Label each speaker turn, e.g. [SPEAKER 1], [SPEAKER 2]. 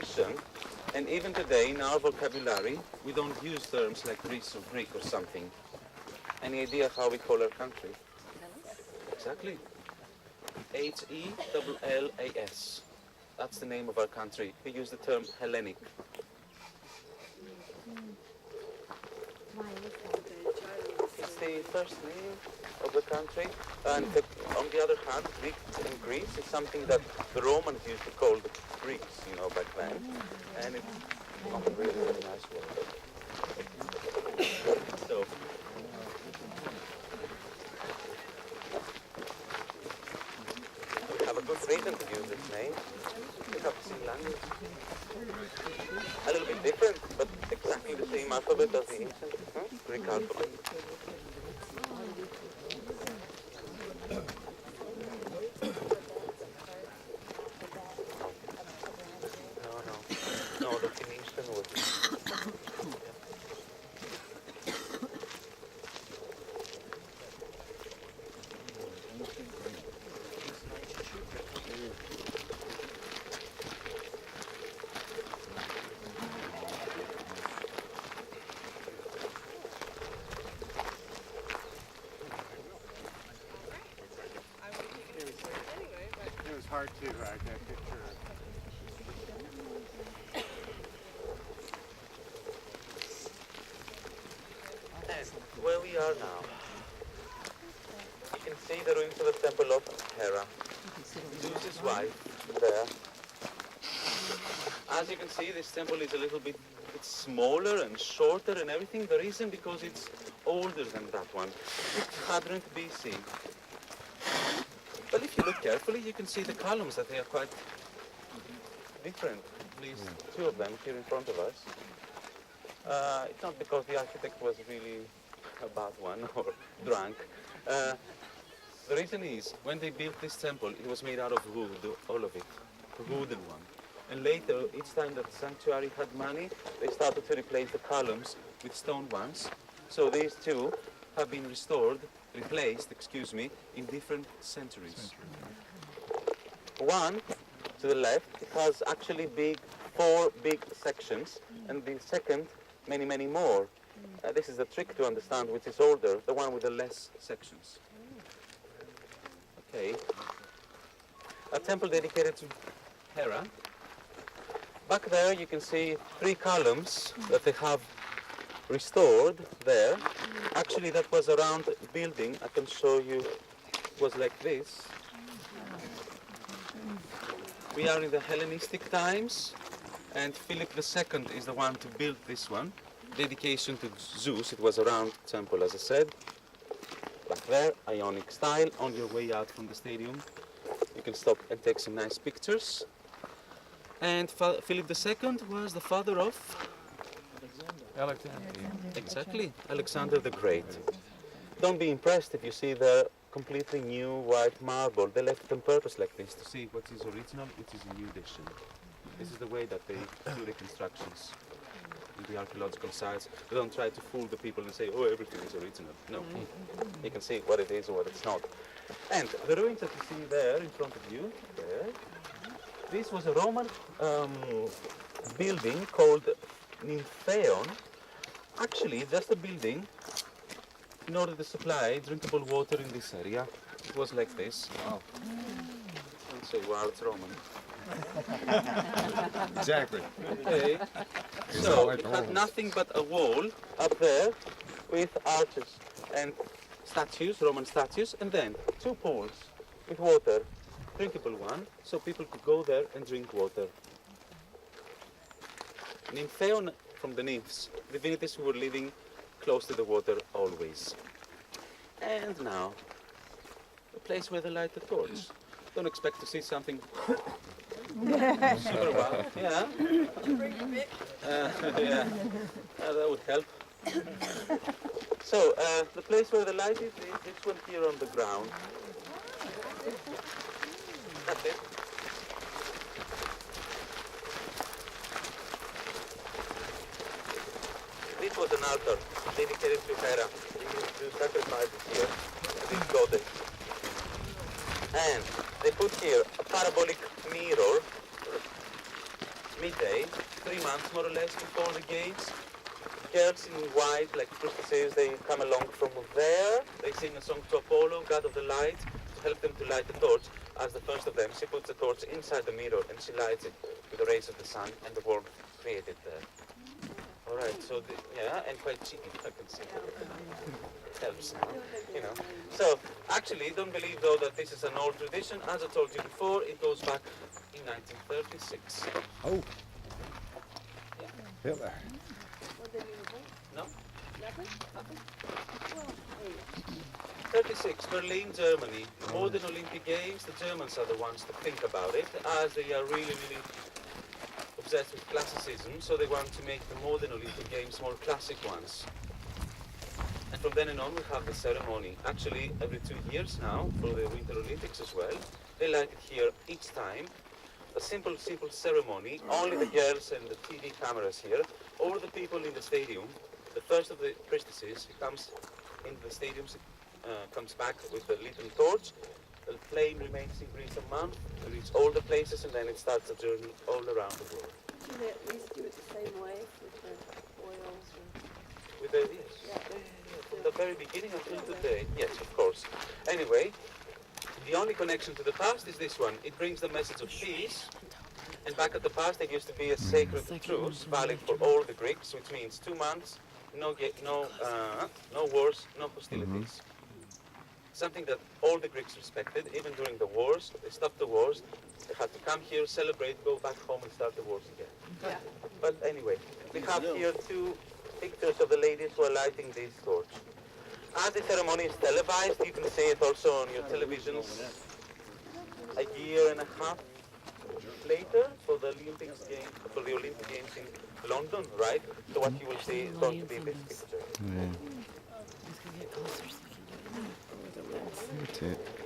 [SPEAKER 1] location, and even today in our vocabulary, we don't use terms like Greece or Greek or something. Any idea how we call our country? Exactly. Hellas. That's the name of our country. We use the term Hellenic. It's the first name of the country. And on the other hand, Greek in Greece is something that the Romans used to call the Greeks, back then. And it's not a really, really nice word. So, we have a good reason to use this name. We have the same language. A little bit different, but exactly the same alphabet as the ancient Greek alphabet. No, the Phoenician was...
[SPEAKER 2] It was hard to get a picture.
[SPEAKER 1] And where we are now, you can see the ruins of the temple of Hera, Zeus's wife, there. As you can see, this temple is a little bit smaller and shorter and everything. The reason because it's older than that one. 600 BC. But if you look carefully, you can see the columns that they are quite different. At least two of them here in front of us. It's not because the architect was really a bad one or drunk. The reason is, when they built this temple, it was made out of wood, all of it, a wooden one. And later, each time that the sanctuary had money, they started to replace the columns with stone ones. So these two have been replaced, in different centuries. One, to the left, it has actually four big sections, and the second, many, many more. This is the trick to understand which is older, the one with the less sections. Okay. A temple dedicated to Hera. Back there you can see 3 columns that they have restored there. Actually that was around building. I can show you. It was like this. We are in the Hellenistic times, and Philip II is the one to build this one. Dedication to Zeus. It was a round temple, as I said. Back there, Ionic style. On your way out from the stadium, you can stop and take some nice pictures. And Philip II was the father of
[SPEAKER 2] Alexander.
[SPEAKER 1] Exactly, Alexander the Great. Don't be impressed if you see the completely new white marble. They left it on purpose like this to see what is original, which is a new edition. This is the way that they do reconstructions in the archaeological sites. They don't try to fool the people and say, oh, everything is original. No, you can see what it is or what it's not. And the ruins that you see there in front of you, there, this was a Roman building called Nymphaeon. Actually, just a building in order to supply drinkable water in this area. It was like this. Oh. Don't say, wow, it's Roman.
[SPEAKER 2] Exactly.
[SPEAKER 1] Okay. So it had nothing but a wall up there with arches and statues, Roman statues, and then 2 pools with water, drinkable one, so people could go there and drink water. Nymphaeon from the nymphs, divinities who were living close to the water always. And now, the place where they light the torch. Don't expect to see something super wow. Yeah. Yeah. That would help. So, the place where the light is this one here on the ground. That's it. This was an altar dedicated to Hera. They used to sacrifice here to this goddess. And they put here a parabolic mirror midday, 3 months more or less before the games. Girls in white, like priestesses, they come along from there. They sing a song to Apollo, god of the light, to help them to light the torch. As the first of them, she puts the torch inside the mirror and she lights it with the rays of the sun and the warmth created there. All right, so yeah, and quite cheeky, I can see. Helps, you know. So actually, don't believe though that this is an old tradition. As I told you before, it goes back in 1936.
[SPEAKER 3] Oh. Hitler.
[SPEAKER 1] No? 36, Berlin, Germany. Modern Olympic Games, the Germans are the ones to think about it, as they are really, really obsessed with classicism, so they want to make the modern Olympic Games more classic ones. And from then on, we have the ceremony. Actually, every 2 years now, for the Winter Olympics as well, they light it here each time. A simple ceremony, only the girls and the TV cameras here, or the people in the stadium. The first of the priestesses comes into the stadium, comes back with a little torch. The flame remains in Greece a month, reaches all the places, and then it starts a journey all around the world.
[SPEAKER 4] Do they at least do it the same way with the oils?
[SPEAKER 1] With the, yes, from the very beginning until today, yes, of course. Anyway, the only connection to the past is this one. It brings the message of peace. And back at the past, there used to be a sacred truce, valid for all the Greeks, which means 2 months, no wars, no hostilities. Something that all the Greeks respected, even during the wars. They stopped the wars. They had to come here, celebrate, go back home, and start the wars again.
[SPEAKER 4] Yeah.
[SPEAKER 1] But anyway, we have here 2 pictures of the ladies who are lighting this torch. As the ceremony is televised, you can see it also on your televisions a year and a half later for the Olympic Games in London, right? So what you will see is going to be this picture.
[SPEAKER 3] That's it.